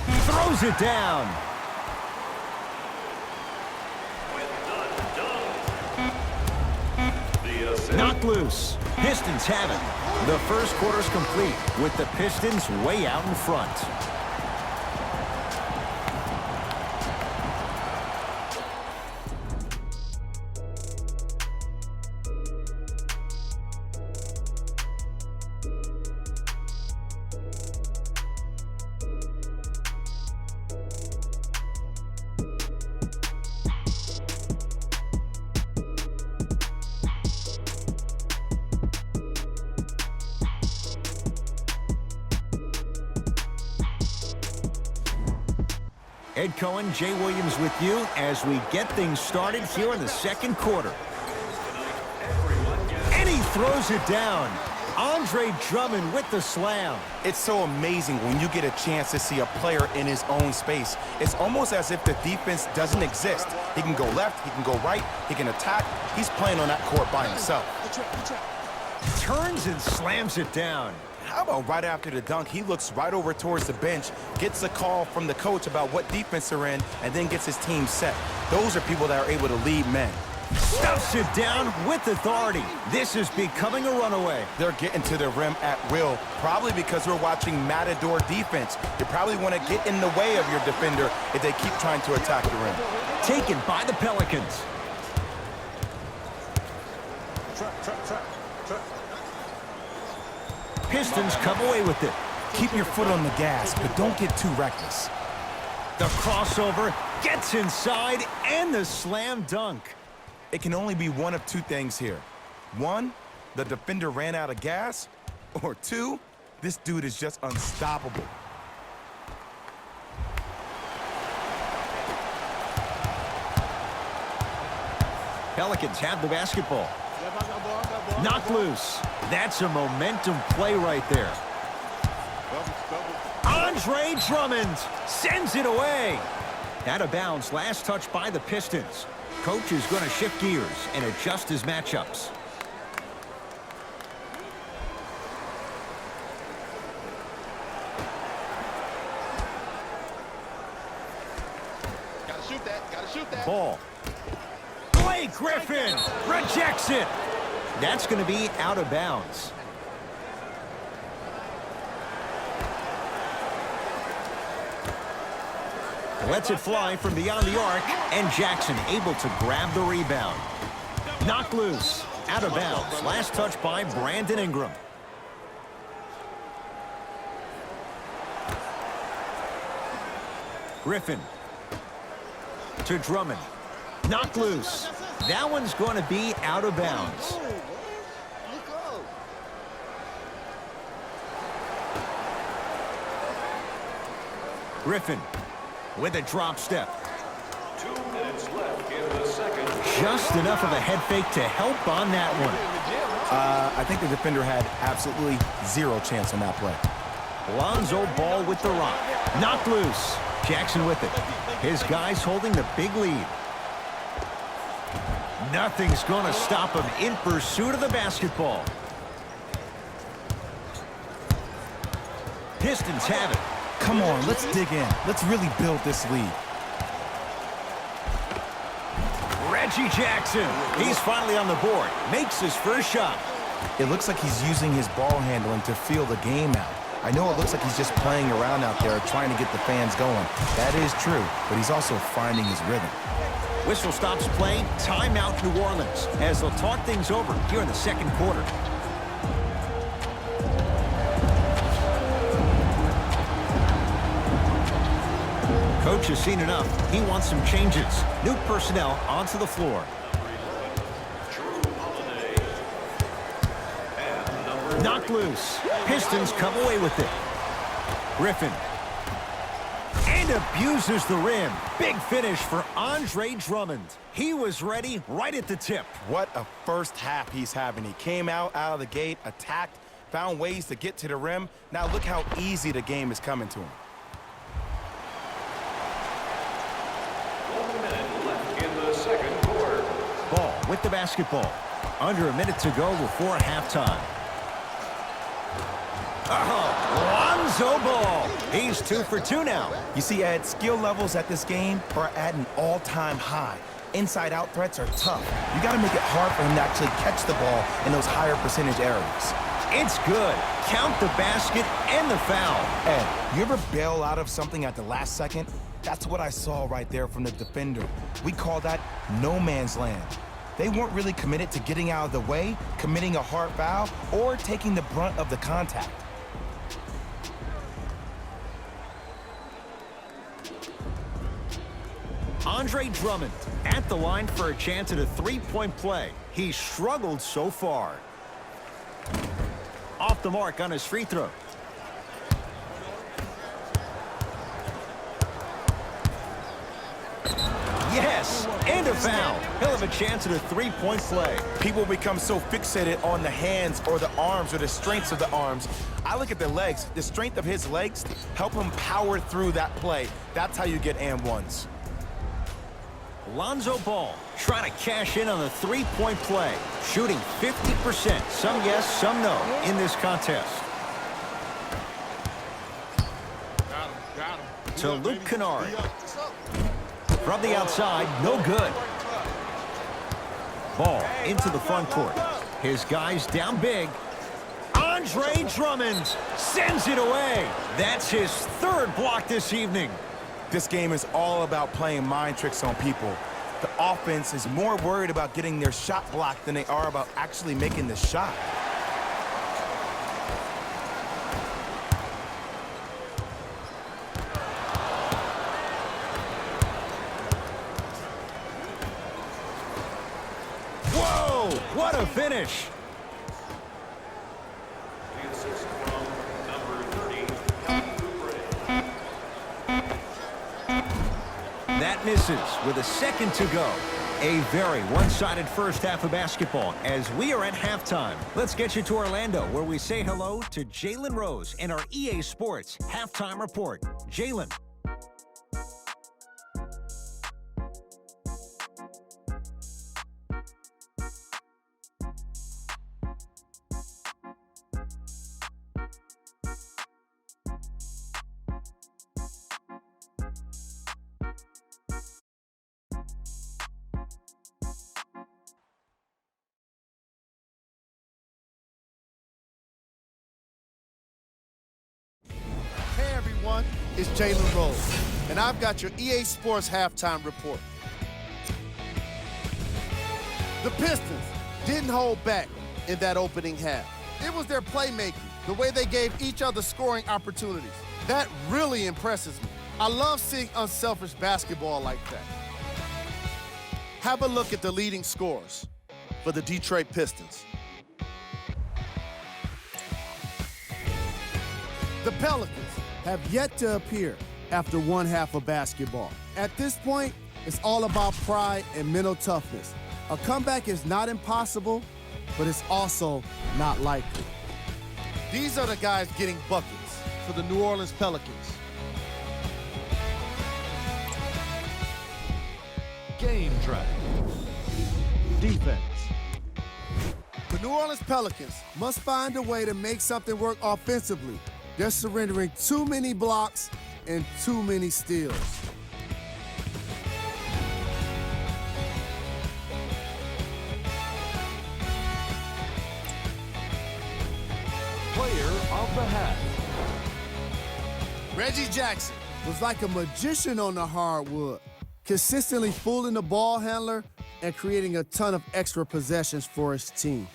Throws it down. Knocked loose. Pistons have it. The first quarter's complete with the Pistons way out in front. Ed Cohen, Jay Williams with you as we get things started here in the second quarter. And he throws it down. Andre Drummond with the slam. It's so amazing when you get a chance to see a player in his own space. It's almost as if the defense doesn't exist. He can go left, he can go right, he can attack. He's playing on that court by himself. Turns and slams it down. How about right after the dunk, he looks right over towards the bench, gets a call from the coach about what defense they're in, and then gets his team set. Those are people that are able to lead men. Stuffs it down with authority. This is becoming a runaway. They're getting to the rim at will, probably because we're watching Matador defense. You probably want to get in the way of your defender if they keep trying to attack the rim. Taken by the Pelicans. Pistons come away with it. Keep your foot on the gas, but don't get too reckless. The crossover gets inside and the slam dunk. It can only be one of two things here. One, the defender ran out of gas, or two, this dude is just unstoppable. Pelicans have the basketball. Knocked loose. That's a momentum play right there. Andre Drummond sends it away. Out of bounds, last touch by the Pistons. Coach is going to shift gears and adjust his matchups. Gotta shoot that. Ball. Blake Griffin rejects it. That's going to be out of bounds. Lets it fly from beyond the arc, and Jackson able to grab the rebound. Knocked loose. Out of bounds. Last touch by Brandon Ingram. Griffin to Drummond. Knocked loose. That one's going to be out of bounds. Griffin with a drop step. 2 minutes left in the second. Just enough of a head fake to help on that one. I think the defender had absolutely zero chance on that play. Lonzo Ball with the rock. Knocked loose. Jackson with it. His guys holding the big lead. Nothing's going to stop him in pursuit of the basketball. Pistons have it. Come on, let's dig in. Let's really build this lead. Reggie Jackson. He's finally on the board. Makes his first shot. It looks like he's using his ball handling to feel the game out. I know it looks like he's just playing around out there trying to get the fans going. That is true, but he's also finding his rhythm. Whistle stops play. Timeout New Orleans as they'll talk things over here in the second quarter. Coach has seen enough. He wants some changes. New personnel onto the floor. Knocked loose. Pistons come away with it. Griffin. And abuses the rim. Big finish for Andre Drummond. He was ready right at the tip. What a first half he's having. He came out of the gate, attacked, found ways to get to the rim. Now look how easy the game is coming to him. 1 minute left in the second quarter. Ball with the basketball. Under a minute to go before halftime. Oh, Lonzo Ball. He's 2 for 2 now. You see, Ed, skill levels at this game are at an all-time high. Inside-out threats are tough. You got to make it hard for him to actually catch the ball in those higher percentage areas. It's good. Count the basket and the foul. Ed, you ever bail out of something at the last second? That's what I saw right there from the defender. We call that no man's land. They weren't really committed to getting out of the way, committing a hard foul, or taking the brunt of the contact. Andre Drummond at the line for a chance at a three-point play. He's struggled so far. Off the mark on his free throw. Yes, and a foul. He'll have a chance at a three-point play. People become so fixated on the hands or the arms or the strengths of the arms. I look at the legs. The strength of his legs help him power through that play. That's how you get and ones. Lonzo Ball trying to cash in on the three-point play. Shooting 50%. Some yes, some no in this contest. Got him. To Luke Kennard. From the outside, no good. Ball into the front court. His guys down big. Andre Drummond sends it away. That's his third block this evening. This game is all about playing mind tricks on people. The offense is more worried about getting their shot blocked than they are about actually making the shot. Whoa, what a finish. The assist from number 30, Kelly Oubre. That misses with a second to go. A very one-sided first half of basketball as we are at halftime. Let's get you to Orlando where we say hello to Jalen Rose in our EA Sports Halftime Report. Jalen. Hey everyone, it's Jalen Rose, and I've got your EA Sports Halftime Report. The Pistons didn't hold back in that opening half. It was their playmaking, the way they gave each other scoring opportunities. That really impresses me. I love seeing unselfish basketball like that. Have a look at the leading scorers for the Detroit Pistons. The Pelicans have yet to appear after one half of basketball. At this point, it's all about pride and mental toughness. A comeback is not impossible, but it's also not likely. These are the guys getting buckets for the New Orleans Pelicans. Game track. Defense. The New Orleans Pelicans must find a way to make something work offensively. They're surrendering too many blocks and too many steals. Player of the half. Reggie Jackson was like a magician on the hardwood, consistently fooling the ball handler and creating a ton of extra possessions for his team.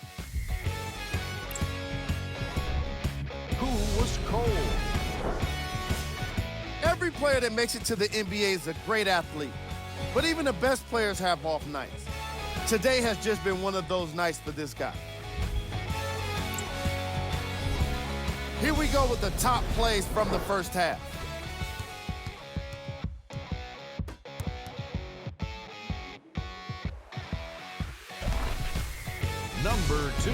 Who was cold? Every player that makes it to the NBA is a great athlete, but even the best players have off nights. Today has just been one of those nights for this guy. Here we go with the top plays from the first half. Number 2.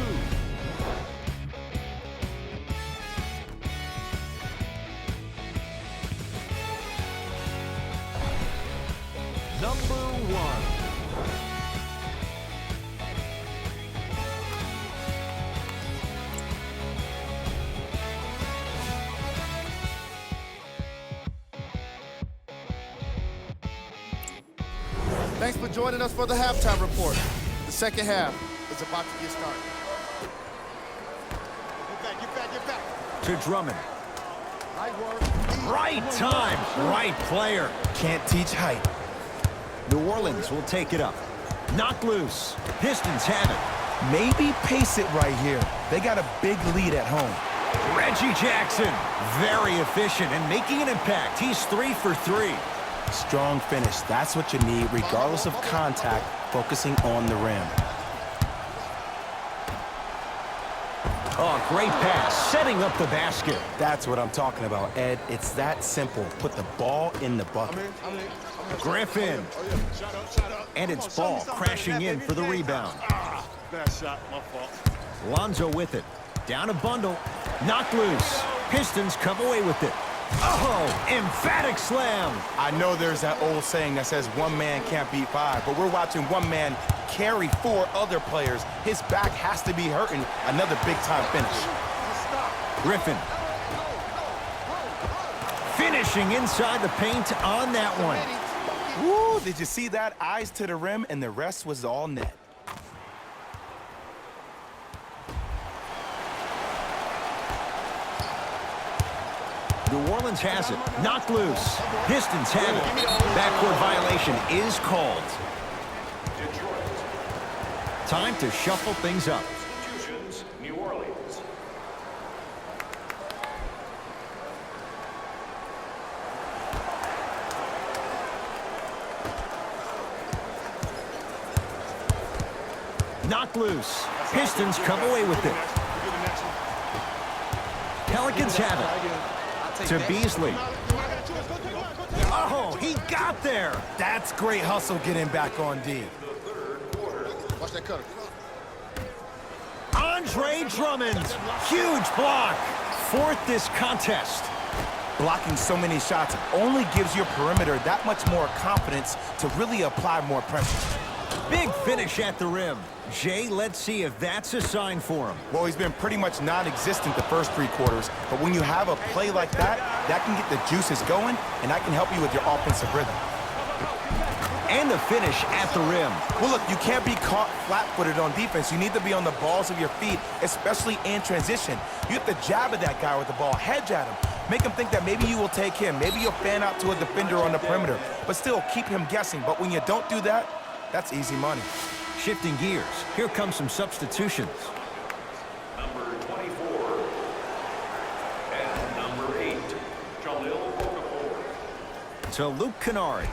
Number 1. Thanks for joining us for the halftime report. The second half is about to get started. Get back. To Drummond. Right work. Right time, right player. Can't teach height. New Orleans will take it up. Knocked loose. Pistons have it. Maybe pace it right here. They got a big lead at home. Reggie Jackson, very efficient and making an impact. He's 3 for 3. Strong finish. That's what you need, regardless of contact, focusing on the rim. Oh, great pass, setting up the basket. That's what I'm talking about, Ed. It's that simple. Put the ball in the bucket. Griffin. And it's Ball crashing in for the rebound. Bad shot, my fault. Lonzo with it. Down a bundle. Knocked loose. Pistons come away with it. Oh, emphatic slam. I know there's that old saying that says one man can't beat five, but we're watching one man carry 4 other players. His back has to be hurting. Another big-time finish. Griffin. Finishing inside the paint on that one. Woo, did you see that? Eyes to the rim, and the rest was all net. New Orleans has it. Knocked loose. Pistons have it. Backcourt violation is called. Time to shuffle things up. Substitutions, New Orleans. Knocked loose. Pistons come away with it. Pelicans have it. To Beasley. Oh, he got there. That's great hustle getting back on D. Watch that cutter. Andre Drummond. Huge block. 4th this contest. Blocking so many shots only gives your perimeter that much more confidence to really apply more pressure. Big finish at the rim. Jay, let's see if that's a sign for him. Well, he's been pretty much non-existent the first 3 quarters, but when you have a play like that, that can get the juices going, and that can help you with your offensive rhythm. And the finish at the rim. Well, look, you can't be caught flat-footed on defense. You need to be on the balls of your feet, especially in transition. You have to jab at that guy with the ball, hedge at him. Make him think that maybe you will take him. Maybe you'll fan out to a defender on the perimeter, but still keep him guessing. But when you don't do that, that's easy money. Shifting gears. Here come some substitutions. Number 24 and number 8, Jahlil Okafor. To Luke Kennard.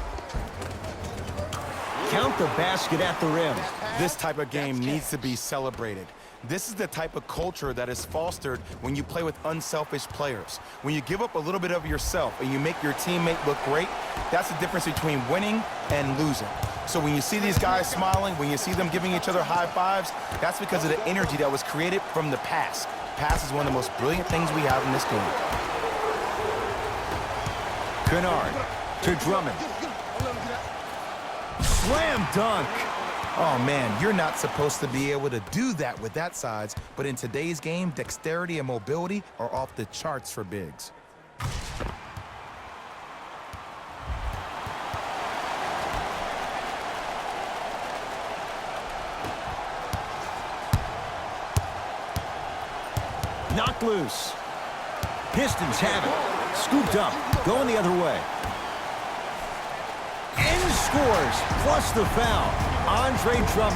Count the basket at the rim. This type of game needs to be celebrated. This is the type of culture that is fostered when you play with unselfish players. When you give up a little bit of yourself and you make your teammate look great, that's the difference between winning and losing. So when you see these guys smiling, when you see them giving each other high fives, that's because of the energy that was created from the pass. Pass is one of the most brilliant things we have in this game. Kennard to Drummond. Slam dunk. Oh man, you're not supposed to be able to do that with that size, but in today's game, dexterity and mobility are off the charts for bigs. Knocked loose. Pistons have it. Scooped up. Going the other way. And scores. Plus the foul. Andre Drummond.